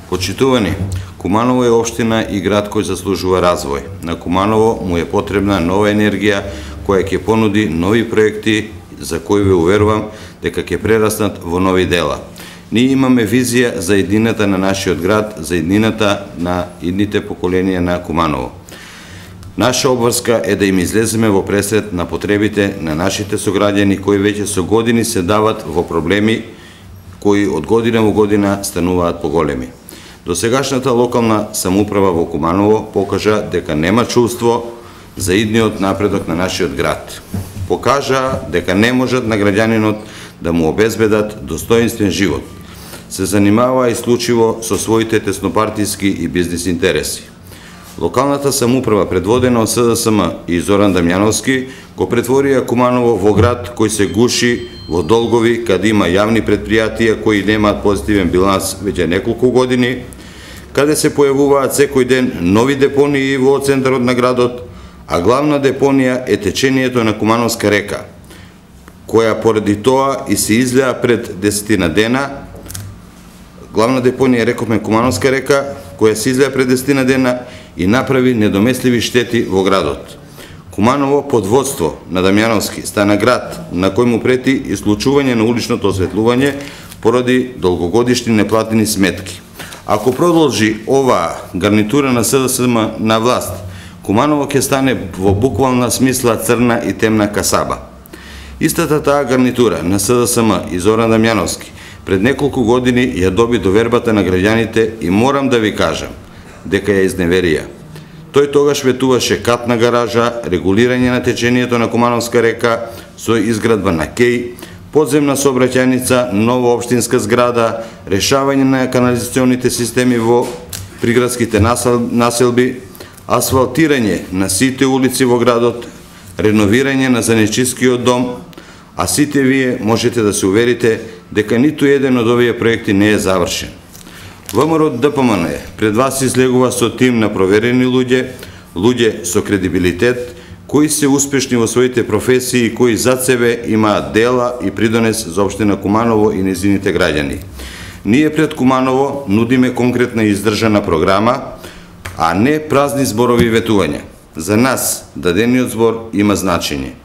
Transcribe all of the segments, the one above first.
Почитувани, Куманово е општина и град кој заслужува развој. На Куманово му е потребна нова енергија која ќе понуди нови проекти за кои ве уверувам дека ќе прераснат во нови дела. Ние имаме визија за иднината на нашиот град, за иднината на идните поколенија на Куманово. Наша обврска е да им излеземе во пресред на потребите на нашите сограѓани кои веќе со години се дават во проблеми кои од година во година стануваат поголеми. Досегашната локална самоуправа во Куманово покажа дека нема чувство за идниот напредок на нашиот град. Покажа дека не можат на граѓанинот да му обезбедат достоинствен живот. Се занимава исклучиво со своите теснопартиски и бизнис интереси. Локалната самоуправа, предводена од СДСМ и Зоран Дамјановски, го претворија Куманово во град кој се гуши во долгови, каде има јавни предпријатија кои немаат позитивен биланс веќе неколку години, каде се појавуваат секој ден нови депонии во центарот на градот, а главна депонија е течението на Кумановска река, која поради тоа и се излеа пред 10 дена. Главна депонија, рековме, Кумановска река, која се излеа пред 10 дена и направи недоместливи штети во градот. Куманово под водство на Дамјановски стана град на кој му прети исклучување на уличното осветлување поради долгогодишни неплатени сметки. Ако продолжи ова гарнитура на СДСМ на власт, Куманово ќе стане во буквална смисла црна и темна касаба. Истата таа гарнитура на СДСМ и Зоран Дамјановски пред неколку години ја доби довербата на граѓаните и морам да ви кажам дека ја изневерија. Тој тогаш ветуваше капна гаража, регулирање на течението на Кумановска река со изградба на кеј, подземна сообраќајница, нова општинска зграда, решавање на канализационите системи во приградските населби, асфалтирање на сите улици во градот, реновирање на занечискиот дом, а сите вие можете да се уверите дека ниту еден од овие проекти не е завршен. ВМРО ДПМН пред вас излегува со тим на проверени луѓе со кредибилитет, кои се успешни во своите професии и кои зад себе имаат дела и придонес за општина Куманово и нејзините граѓани. Ние пред Куманово нудиме конкретна и издржана програма, а не празни зборови и ветувања. За нас дадениот збор има значење.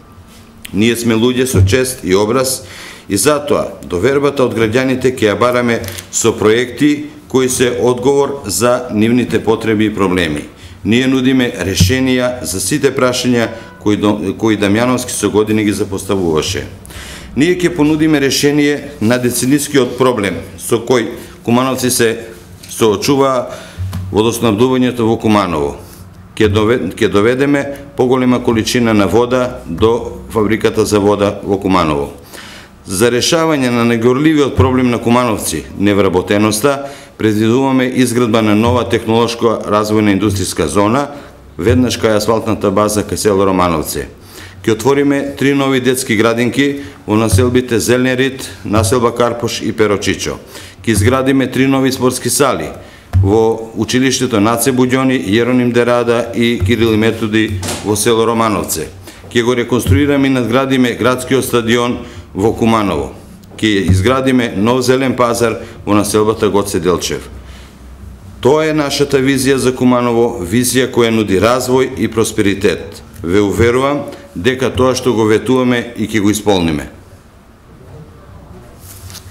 Ние сме луѓе со чест и образ и затоа довербата од граѓаните ќе ја бараме со проекти кои се одговор за нивните потреби и проблеми. Ние нудиме решенија за сите прашања кои Дамјановски со години ги запоставуваше. Ние ќе понудиме решение на деценискиот проблем со кој кумановци се соочуваа водоснабдувањето во Куманово. Ќе доведеме поголема количина на вода до фабриката за вода во Куманово. За решавање на најгорливиот проблем на кумановци, невработеноста, предвидуваме изградба на нова технолошка развојна индустријска зона, веднаш кај асфалтната база кај село Романовци. Ќе отвориме 3 нови детски градинки во населбите Зелнерит, населба Карпош и Перочичо. Ќе изградиме 3 нови спортски сали во училиштето Наце Буѓони, Јероним Дерада и Кирил и Методи во село Романовце. Ќе го реконструираме и надградиме градскиот стадион во Куманово. Ќе изградиме нов зелен пазар во населбата Гоце Делчев. Тоа е нашата визија за Куманово, визија која нуди развој и просперитет. Ве уверувам дека тоа што го ветуваме и ќе го исполниме.